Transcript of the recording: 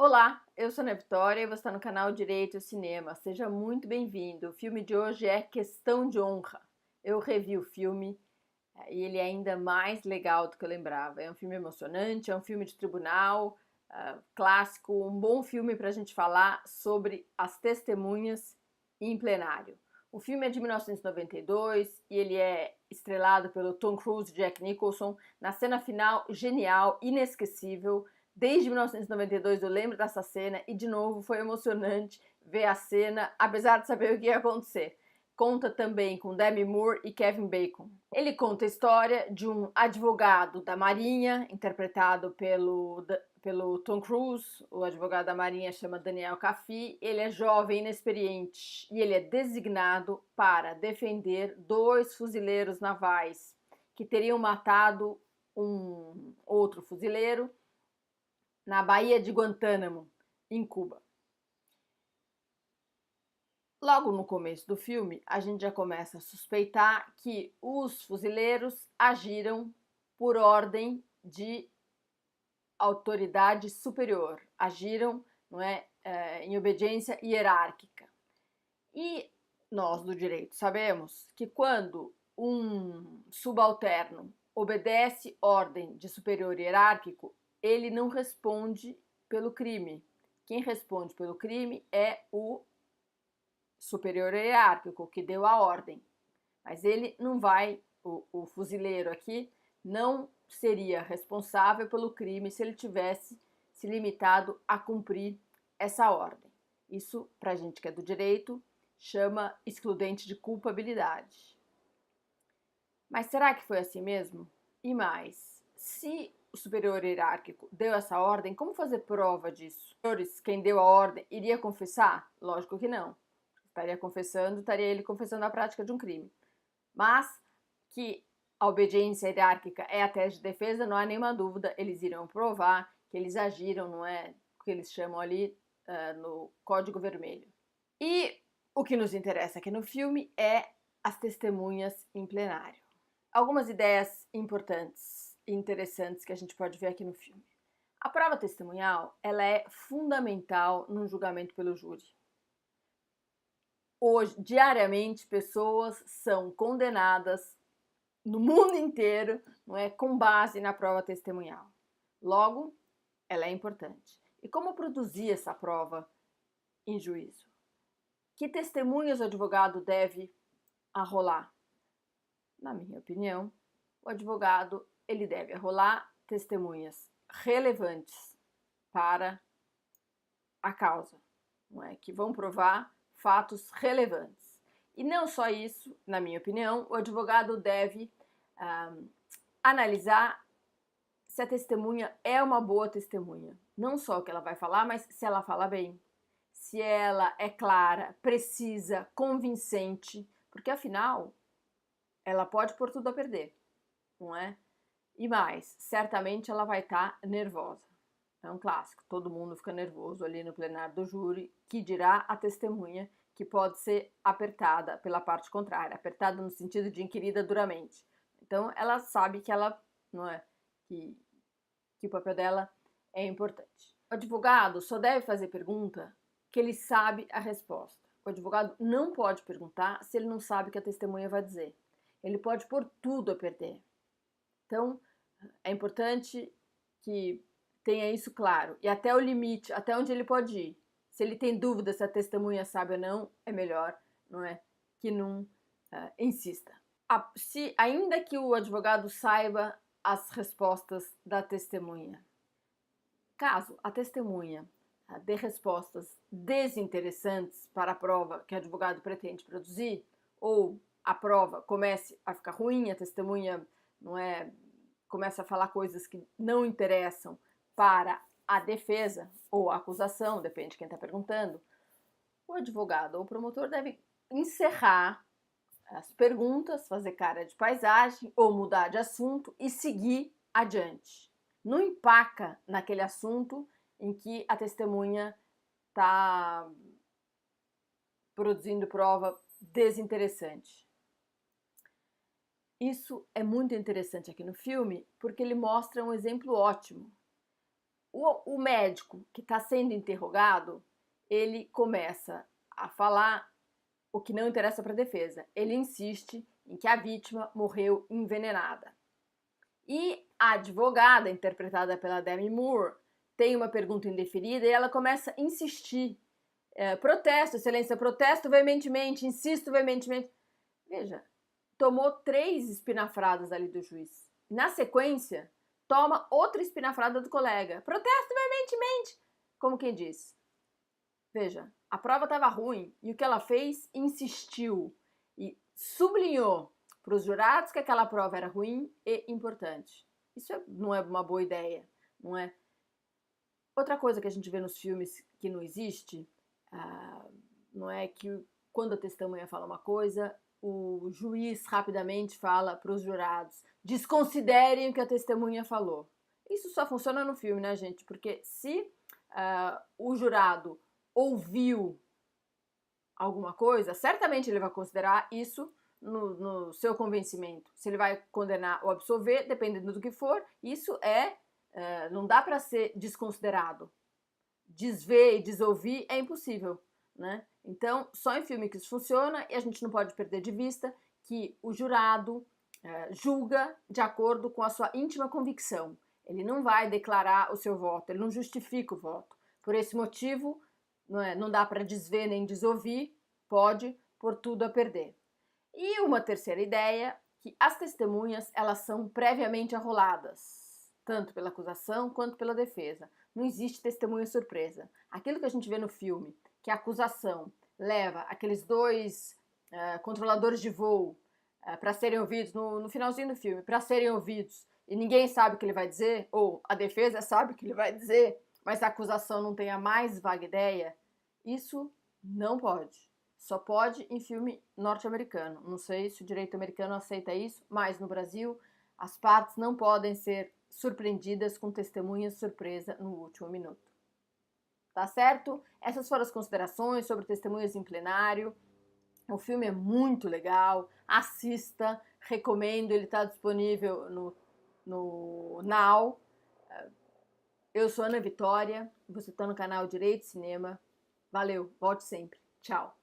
Olá, eu sou a Ana Vitória e você está no canal Direito e Cinema. Seja muito bem-vindo. O filme de hoje é Questão de Honra. Eu revi o filme e ele é ainda mais legal do que eu lembrava. É um filme emocionante, é um filme de tribunal, clássico, um bom filme para a gente falar sobre as testemunhas em plenário. O filme é de 1992 e ele é estrelado pelo Tom Cruise e Jack Nicholson. Na cena final, genial, inesquecível. Desde 1992 eu lembro dessa cena e de novo foi emocionante ver a cena, apesar de saber o que ia acontecer. Conta também com Demi Moore e Kevin Bacon. Ele conta a história de um advogado da Marinha, interpretado pelo Tom Cruise. O advogado da Marinha chama Daniel Kaluuya. Ele é jovem, inexperiente e ele é designado para defender dois fuzileiros navais que teriam matado um outro fuzileiro na Baía de Guantánamo, em Cuba. Logo no começo do filme, a gente já começa a suspeitar que os fuzileiros agiram por ordem de autoridade superior, agiram, não é, em obediência hierárquica. E nós do direito sabemos que quando um subalterno obedece ordem de superior hierárquico, ele não responde pelo crime. Quem responde pelo crime é o superior hierárquico que deu a ordem. Mas ele não vai, o fuzileiro aqui, não seria responsável pelo crime se ele tivesse se limitado a cumprir essa ordem. Isso, para a gente que é do direito, chama excludente de culpabilidade. Mas será que foi assim mesmo? E mais, se o superior hierárquico deu essa ordem, como fazer prova disso? Quem deu a ordem iria confessar? Lógico que não. Estaria ele confessando a prática de um crime. Mas que a obediência hierárquica é a tese de defesa, não há nenhuma dúvida, eles irão provar que eles agiram, não é o que eles chamam ali no Código Vermelho. E o que nos interessa aqui no filme é as testemunhas em plenário. Algumas ideias importantes e interessantes que a gente pode ver aqui no filme. A prova testemunhal, ela é fundamental num julgamento pelo júri. Hoje, diariamente, pessoas são condenadas no mundo inteiro, não é, com base na prova testemunhal. Logo, ela é importante. E como produzir essa prova em juízo? Que testemunhas o advogado deve arrolar? Na minha opinião, o advogado ele deve arrolar testemunhas relevantes para a causa, não é, que vão provar fatos relevantes. E não só isso, na minha opinião, o advogado deve analisar se a testemunha é uma boa testemunha. Não só o que ela vai falar, mas se ela fala bem, se ela é clara, precisa, convincente, porque afinal ela pode pôr tudo a perder, não é? E mais, certamente ela vai estar nervosa. É um clássico, todo mundo fica nervoso ali no plenário do júri, que dirá a testemunha que pode ser apertada pela parte contrária, apertada no sentido de inquirida duramente. Então ela sabe que ela não é que o papel dela é importante. O advogado só deve fazer pergunta que ele sabe a resposta. O advogado não pode perguntar se ele não sabe o que a testemunha vai dizer. Ele pode pôr tudo a perder. Então é importante que tenha isso claro e até o limite, até onde ele pode ir. Se ele tem dúvida se a testemunha sabe ou não, é melhor, não é, que não insista. Se ainda que o advogado saiba as respostas da testemunha, caso a testemunha dê respostas desinteressantes para a prova que o advogado pretende produzir, ou a prova comece a ficar ruim, a testemunha não é, começa a falar coisas que não interessam para a defesa ou a acusação, depende de quem está perguntando, o advogado ou o promotor deve encerrar as perguntas, fazer cara de paisagem ou mudar de assunto e seguir adiante. Não empaca naquele assunto em que a testemunha está produzindo prova desinteressante. Isso é muito interessante aqui no filme porque ele mostra um exemplo ótimo. O médico que está sendo interrogado, ele começa a falar o que não interessa para a defesa. Ele insiste em que a vítima morreu envenenada. E a advogada, interpretada pela Demi Moore, tem uma pergunta indeferida e ela começa a insistir. Protesto, excelência, protesto veementemente, insisto veementemente. Veja, tomou 3 espinafradas ali do juiz. Na sequência, toma outra espinafrada do colega. Protesto veementemente, como quem diz. Veja, a prova estava ruim e o que ela fez? Insistiu e sublinhou para os jurados que aquela prova era ruim e importante. Isso não é uma boa ideia, não é? Outra coisa que a gente vê nos filmes que não existe, não é que quando a testemunha fala uma coisa, o juiz rapidamente fala para os jurados: desconsiderem o que a testemunha falou. Isso só funciona no filme, né, gente? Porque se o jurado ouviu alguma coisa, certamente ele vai considerar isso no seu convencimento. Se ele vai condenar ou absolver, dependendo do que for, isso não dá para ser desconsiderado. Desver e desouvir é impossível, né? Então, só em filme que isso funciona, e a gente não pode perder de vista que o jurado julga de acordo com a sua íntima convicção. Ele não vai declarar o seu voto, ele não justifica o voto. Por esse motivo, não dá para desver nem desouvir, pode pôr tudo a perder. E uma terceira ideia, que as testemunhas elas são previamente arroladas, tanto pela acusação quanto pela defesa. Não existe testemunha surpresa. Aquilo que a gente vê no filme, que a acusação leva aqueles 2 controladores de voo para serem ouvidos, no finalzinho do filme, para serem ouvidos, e ninguém sabe o que ele vai dizer, ou a defesa sabe o que ele vai dizer, mas a acusação não tem a mais vaga ideia, isso não pode. Só pode em filme norte-americano. Não sei se o direito americano aceita isso, mas no Brasil as partes não podem ser surpreendidas com testemunhas surpresa no último minuto. Tá certo? Essas foram as considerações sobre testemunhas em plenário. O filme é muito legal, assista, recomendo, ele está disponível no Now. Eu sou Ana Vitória, você está no canal Direito e Cinema. Valeu, volte sempre. Tchau.